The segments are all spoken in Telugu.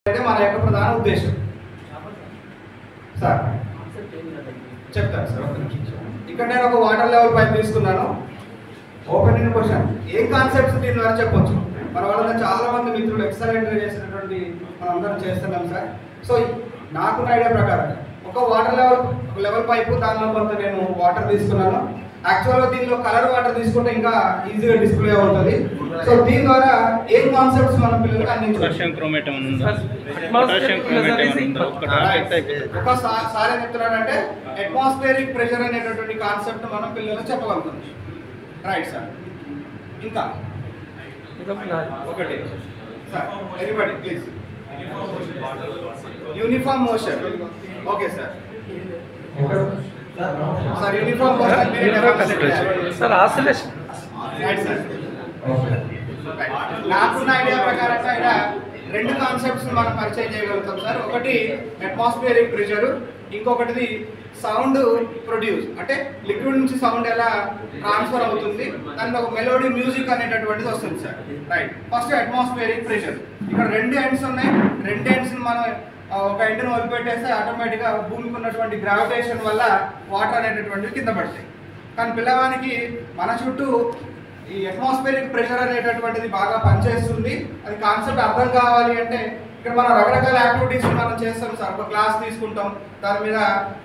అయితే మన యొక్క ప్రధాన ఉద్దేశం సార్ చెప్తాను సార్. ఇక్కడ నేను ఒక వాటర్ లెవెల్ పైప్ తీసుకున్నాను. ఓపెనింగ్ క్వశ్చన్ ఏం కాన్సెప్ట్స్ దీని ద్వారా చెప్పొచ్చు. మన వాళ్ళ చాలా మంది మిత్రులు ఎక్సలెంట్ చేసినటువంటి మనం అందరం చేస్తున్నాం సార్. సో నాకున్న ఐడియా ప్రకారం ఒక వాటర్ లెవెల్ పైపు దానిలో కొంత నేను వాటర్ తీసుకున్నాను. యాక్చువల్గా దీనిలో కలర్ వాటర్ తీసుకుంటే ఇంకా ఈజీగా డిస్ప్లే అవుతుంది. సో దీని ద్వారా ఏం కాన్సెప్ట్స్ మన పిల్లలకు అందించవచ్చు. ఒకసారి ఏం చెప్తున్నాడంటే అట్మాస్ఫియరిక్ ప్రెషర్ అనేటటువంటి కాన్సెప్ట్ మనం పిల్లలకు చెప్పగలుగుతుంది. Right sir. ఇంకా ఒకటి sir, everybody please. Uniform motion. Okay sir. Sir uniform motion sir oscillation. Right sir. నాకున్న ఐడియా ప్రకారంగా ఇక్కడ రెండు కాన్సెప్ట్స్ మనం పరిచయం చేయగలుగుతాం సార్. ఒకటి అట్మాస్ఫియరిక్ ప్రెషర్, ఇంకొకటిది సౌండ్ ప్రొడ్యూస్, అంటే లిక్విడ్ నుంచి సౌండ్ ఎలా ట్రాన్స్ఫర్ అవుతుంది, దాంట్లో ఒక మెలోడీ మ్యూజిక్ అనేటటువంటిది వస్తుంది sir. Right. First atmospheric pressure. ఇక్కడ రెండు ఎండ్స్ ఉన్నాయి. రెండు ఎండ్స్ని మనం ఒక ఎండ్ని వదిలిపెట్టేస్తే ఆటోమేటిక్గా భూమికి ఉన్నటువంటి గ్రావిటేషన్ వల్ల వాటర్ అనేటటువంటివి కింద పడతాయి. కానీ పిల్లవానికి మన చుట్టూ ఈ అట్మాస్ఫియరిక్ ప్రెషర్ అనేటటువంటిది బాగా పనిచేస్తుంది. అది కాన్సెప్ట్ అర్థం కావాలి అంటే ఇక్కడ మనం రకరకాల యాక్టివిటీస్ మనం చేస్తాం సార్. ఒక గ్లాస్ తీసుకుంటాం, దాని మీద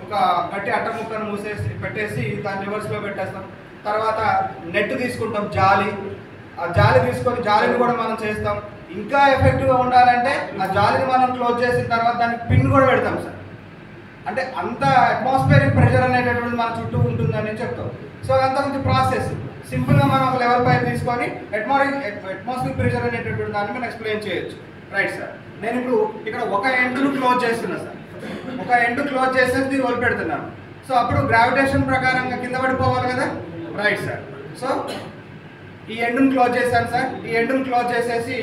ఒక గట్టి అట్ట ముక్కను పెట్టేసి దాన్ని రివర్స్లో పెట్టేస్తాం. తర్వాత నెట్ తీసుకుంటాం, జాలి. ఆ జాలి తీసుకొని జాలిని కూడా మనం చేస్తాం. ఇంకా ఎఫెక్టివ్గా ఉండాలంటే ఆ జాలిని మనం క్లోజ్ చేసిన తర్వాత దానికి పిన్ కూడా పెడతాం సార్. అంటే అంత అట్మాస్ఫియరిక్ ప్రెషర్ అనేటటువంటిది మన చుట్టూ ఉంటుందని చెప్తాం. సో అంత కొంచెం ప్రాసెస్ సింపుల్గా మనం ఒక లెవెల్ పైప్ తీసుకొని అట్మాస్ఫియరిక్ ప్రెషర్ అనేటటువంటి దాన్ని మనం ఎక్స్ప్లెయిన్ చేయొచ్చు. Right sir. నేను ఇప్పుడు ఇక్కడ ఒక ఎండ్ను క్లోజ్ చేస్తున్నా సార్. ఒక ఎండ్ క్లోజ్ చేసేసి దీన్ని వదిలిపెడుతున్నాను. సో అప్పుడు గ్రావిటేషన్ ప్రకారంగా కింద పడిపోవాలి కదా. Right sir. సో ఈ ఎండ్ను క్లోజ్ చేశాను సార్. ఈ ఎండ్ను క్లోజ్ చేసేసి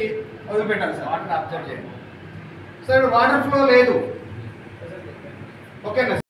వదిలిపెట్టాను సార్. వాటర్ అబ్జర్వ్ చేయండి. సో ఇప్పుడు వాటర్ ఫ్లో లేదు. ఓకేనా.